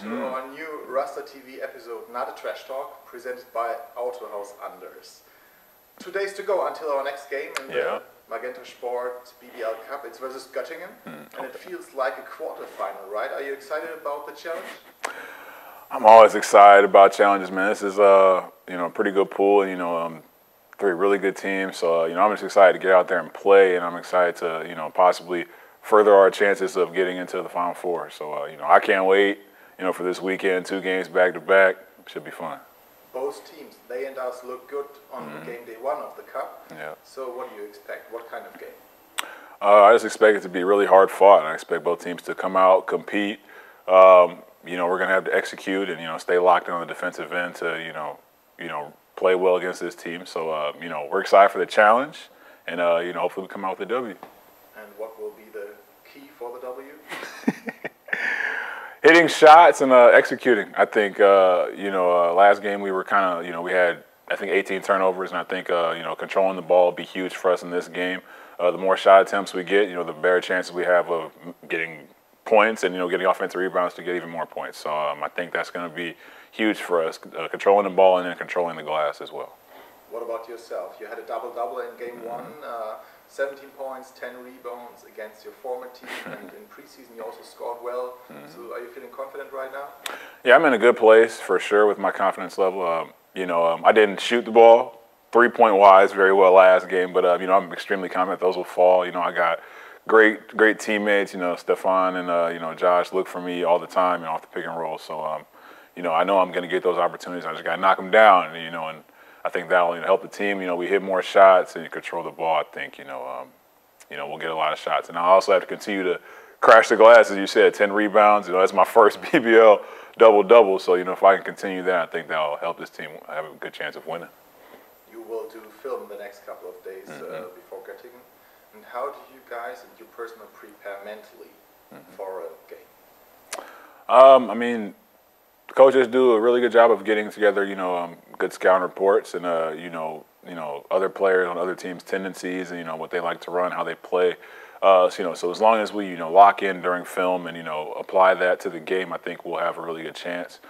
to our new RASTA TV episode, Not a Trash Talk, presented by Autohaus Anders. 2 days to go until our next game in the MagentaSport BBL Cup. It's versus Göttingen, and it feels like a quarterfinal, right? Are you excited about the challenge? I'm always excited about challenges, man. This is a pretty good pool, and 3 really good teams. So I'm just excited to get out there and play, and I'm excited to possibly further our chances of getting into the Final Four. So I can't wait for this weekend. 2 games back to back. Should be fun. Both teams, they and us, look good on game day 1 of the Cup. Yeah. So what do you expect? What kind of game? I just expect it to be really hard fought. I expect both teams to come out, compete. We're going to have to execute and, stay locked in on the defensive end to, play well against this team. So, we're excited for the challenge and, hopefully we come out with a W. And what will be the key for the W? Hitting shots and executing. I think, last game we were kind of, we had, I think, 18 turnovers, and I think, controlling the ball will be huge for us in this game. The more shot attempts we get, the better chances we have of getting points and, getting offensive rebounds to get even more points. So I think that's going to be huge for us, controlling the ball and then controlling the glass as well. What about yourself? You had a double-double in game 1, 17 points, 10 rebounds against your former team, and in preseason you also scored well. So are you feeling confident right now? Yeah, I'm in a good place for sure with my confidence level. I didn't shoot the ball 3-point-wise very well last game, but I'm extremely confident those will fall. I got great teammates. Stefan and Josh look for me all the time, off the pick and roll. So I know I'm going to get those opportunities. I just got to knock them down, and I think that'll help the team. We hit more shots and you control the ball. I think we'll get a lot of shots, and I also have to continue to crash the glass, as you said. 10 rebounds. That's my first BBL double-double. So if I can continue that, I think that'll help this team have a good chance of winning. You will do film the next couple of days before Göttingen. And how do you guys and you personally prepare mentally for a game? The coaches do a really good job of getting together, good scouting reports and, other players on other teams' tendencies and, what they like to run, how they play. So as long as we, lock in during film and, apply that to the game, I think we'll have a really good chance.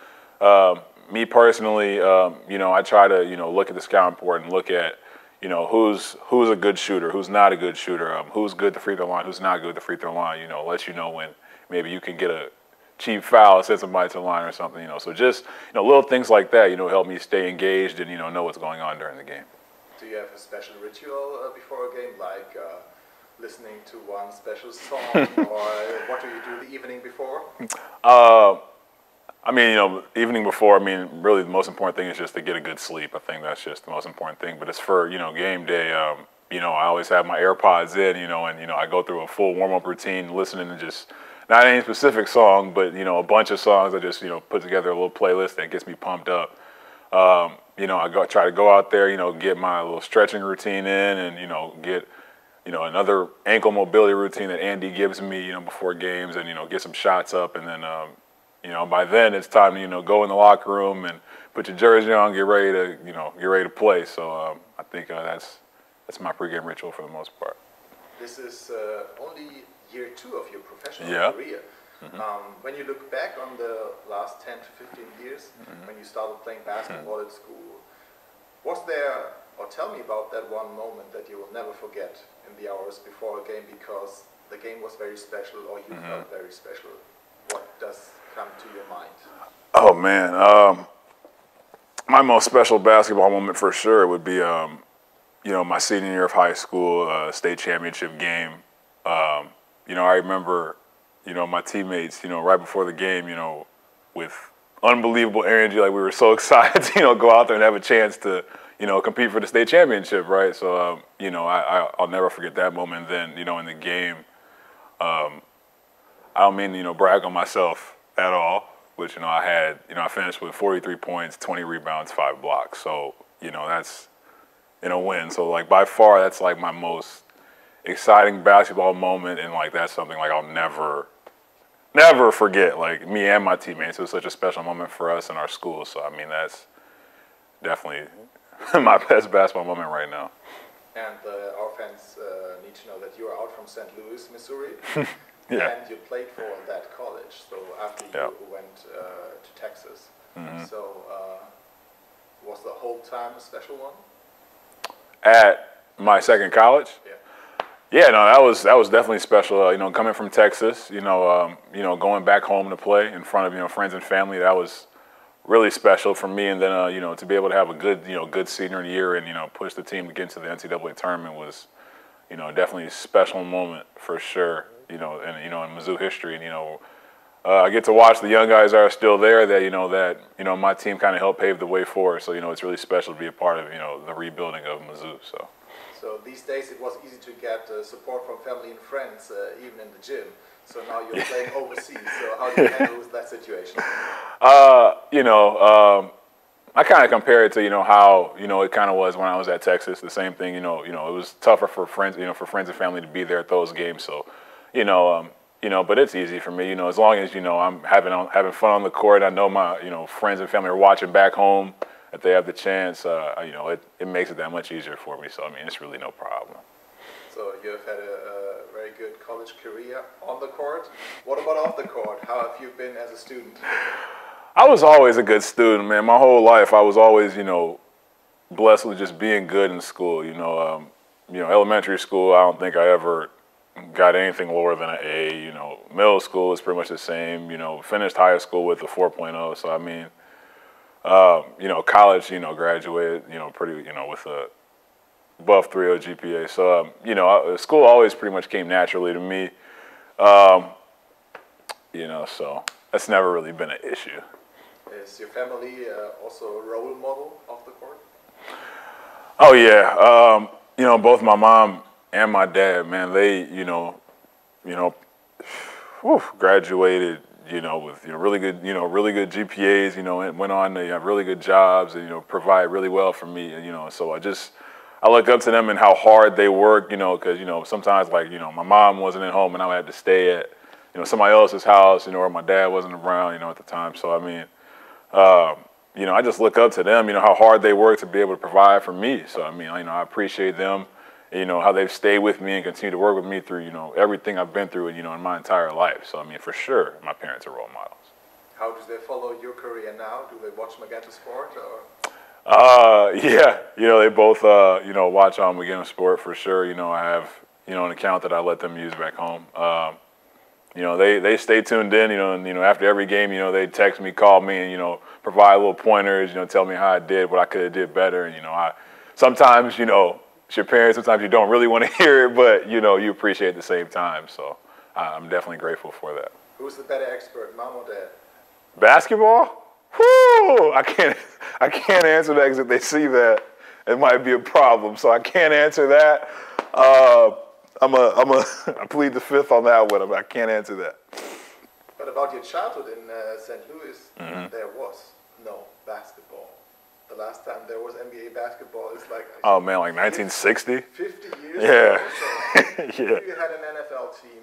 Me personally, I try to, look at the scouting report and look at, who's a good shooter, who's not a good shooter, who's good at the free throw line, who's not good at the free throw line, let you know when maybe you can get a cheap foul, send somebody to the line or something, So just, little things like that, help me stay engaged and, know what's going on during the game. Do you have a special ritual before a game, like listening to one special song, or what do you do the evening before? Evening before, really the most important thing is just to get a good sleep. I think that's just the most important thing. But as for, game day, I always have my AirPods in, and, I go through a full warm-up routine, listening to just, not any specific song, but, a bunch of songs. I just, put together a little playlist that gets me pumped up. I try to go out there, get my little stretching routine in and, get, another ankle mobility routine that Andy gives me, before games and, get some shots up. And then, by then it's time to, go in the locker room and put your jersey on, get ready to play. So I think that's my pregame ritual for the most part. This is only year 2 of your professional career. When you look back on the last 10 to 15 years, when you started playing basketball at school, was there, or tell me about that one moment that you will never forget in the hours before a game because the game was very special or you felt very special? What does come to your mind? Oh man, my most special basketball moment for sure would be, my senior year of high school, state championship game. I remember, my teammates, right before the game, with unbelievable energy, like we were so excited to, go out there and have a chance to, compete for the state championship, right? So, I'll never forget that moment. And then, in the game, I don't mean to, brag on myself at all, but, I finished with 43 points, 20 rebounds, 5 blocks. So, that's in a win. So, like, by far, that's, like, my most exciting basketball moment, and like that's something like I'll never forget. Like me and my teammates, it was such a special moment for us in our school. So that's definitely my best basketball moment right now. And our fans need to know that you are out from St. Louis, Missouri. Yeah. And you played for that college, so after you went to Texas. So was the whole time a special one? At my second college? Yeah. Yeah, no, that was definitely special. You know, coming from Texas, you know, going back home to play in front of friends and family, that was really special for me. And then you know, to be able to have a good senior year and push the team to get into the NCAA tournament was, definitely a special moment for sure. In Mizzou history, and I get to watch the young guys that are still there. That my team kind of helped pave the way for. So it's really special to be a part of the rebuilding of Mizzou. So these days it was easy to get support from family and friends, even in the gym. So now you're playing overseas. So how do you handle with that situation? I kind of compare it to how it kind of was when I was at Texas. The same thing. It was tougher for friends, for friends and family to be there at those games. So, but it's easy for me. As long as I'm having fun on the court. I know my friends and family are watching back home. If they have the chance, it makes it that much easier for me. So, I mean, it's really no problem. So you've had a very good college career on the court. What about off the court? How have you been as a student? I was always a good student, man. My whole life, I was always, blessed with just being good in school. Elementary school, I don't think I ever got anything lower than an A. Middle school is pretty much the same. Finished high school with a 4.0. So, I mean, college, graduated, pretty, with a above 3.0 GPA. So, school always pretty much came naturally to me. So that's never really been an issue. Is your family also a role model off the court? Oh yeah. Both my mom and my dad, man, they, graduated, with really good GPAs, and went on to have really good jobs and provide really well for me, and so I look up to them and how hard they work, because sometimes my mom wasn't at home and I had to stay at somebody else's house, or my dad wasn't around, at the time. So I mean, I just look up to them, how hard they work to be able to provide for me. So I mean, I appreciate them. How they've stayed with me and continue to work with me through, everything I've been through, in my entire life. So, I mean, for sure, my parents are role models. How do they follow your career now? Do they watch MagentaSport or? Yeah, they both, watch on MagentaSport for sure. I have, an account that I let them use back home. They stay tuned in, and, after every game, they text me, call me, and, provide little pointers, tell me how I did, what I could have did better. And, sometimes, it's your parents, sometimes you don't really want to hear it, but, you appreciate it at the same time. So I'm definitely grateful for that. Who's the better expert, mom or dad? Basketball? Whoo! I can't answer that because if they see that, it might be a problem. So I can't answer that. I plead the fifth on that one. I can't answer that. But about your childhood in St. Louis, there was no basketball. The last time there was NBA basketball is like... Oh, man, like 1960? 50 years yeah. ago. So yeah. You had an NFL team.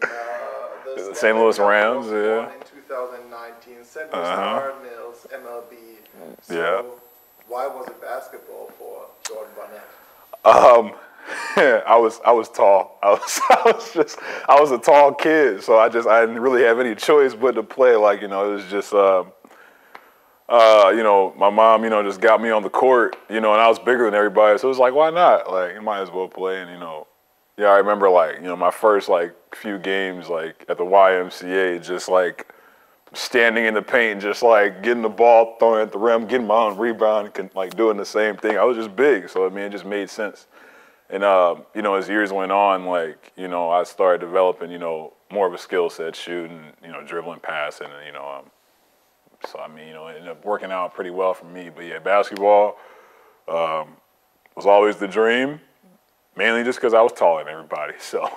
The St. Louis Rams, yeah. In 2019, St. Louis Cardinals, MLB. So yeah. Why was it basketball for Jordan Barnett? I was tall. I was a tall kid, so I didn't really have any choice but to play. It was just my mom, just got me on the court, and I was bigger than everybody, so it was like, why not? You might as well play. And I remember my first few games at the YMCA, just standing in the paint, just getting the ball, throwing it at the rim, getting my own rebound, doing the same thing. I was just big, so I mean, it just made sense. And as years went on, I started developing, more of a skill set, shooting, dribbling, passing, and so I mean, it ended up working out pretty well for me. But yeah, basketball was always the dream, mainly just because I was taller than everybody. So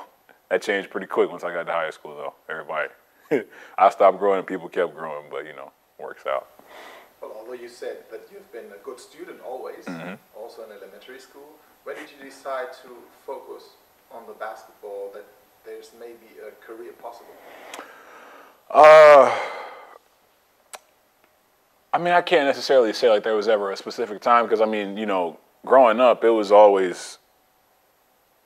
that changed pretty quick once I got to high school, though. Everybody, I stopped growing and people kept growing, but works out. Well, although you said that you've been a good student always, also in elementary school, when did you decide to focus on the basketball, that there's maybe a career possible? I mean, I can't necessarily say there was ever a specific time because, I mean, growing up, it was always,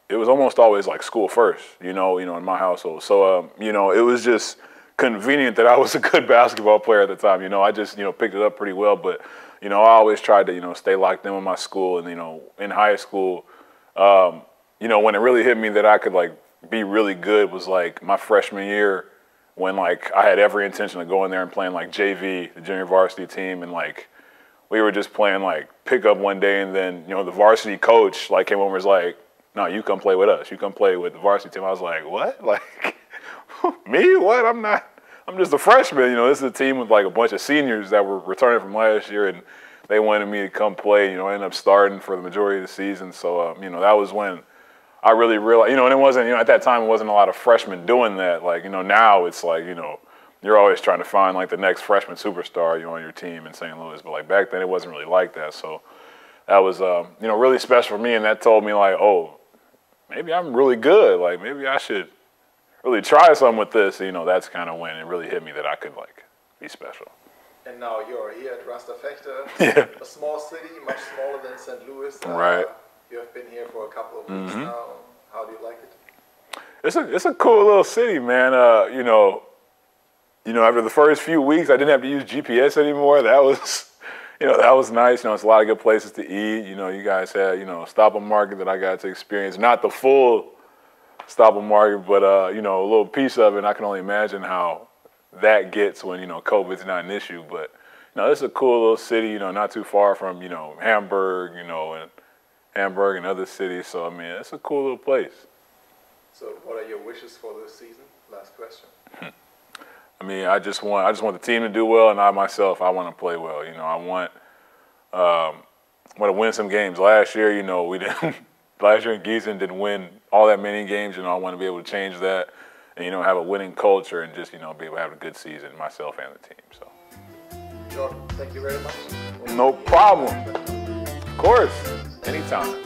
it was almost always like school first, you know, in my household. So, you know, it was just convenient that I was a good basketball player at the time. You know, I just, picked it up pretty well. But, I always tried to, stay locked in with my school. And, in high school, when it really hit me that I could, like, be really good was, like, my freshman year when, like, I had every intention of going there and playing, like, JV, the junior varsity team. And, like, we were just playing, like, pickup one day. And then, the varsity coach, like, came over and was like, no, you come play with us. You come play with the varsity team. I was like, what? Like, me? What? I'm just a freshman. This is a team with like a bunch of seniors that were returning from last year, and they wanted me to come play. I ended up starting for the majority of the season. So, that was when I really realized, and it wasn't, at that time, it wasn't a lot of freshmen doing that. Like, now it's like, you're always trying to find like the next freshman superstar, on your team in St. Louis. But like back then, it wasn't really like that. So that was, really special for me. And that told me like, oh, maybe I'm really good. Like, maybe I should really try something with this. That's kind of when it really hit me that I could, like, be special. And now you're here at RASTA Vechta, yeah. A small city, much smaller than St. Louis. Right. You have been here for a couple of weeks now. How do you like it? It's a cool little city, man. After the first few weeks, I didn't have to use GPS anymore. That was... that was nice. It's a lot of good places to eat. You guys had, Stop and Market that I got to experience. Not the full Stop and Market, but, a little piece of it. And I can only imagine how that gets when, COVID's not an issue. But, it's a cool little city, not too far from, Hamburg, and other cities. So, I mean, it's a cool little place. So what are your wishes for this season? Last question. I mean, I just want the team to do well, and I myself, I want to play well. I want to win some games. Last year, we didn't. Last year in Gießen didn't win all that many games. I want to be able to change that, and have a winning culture, and just be able to have a good season, myself and the team. So. Jordan, thank you very much. No problem. Of course, anytime.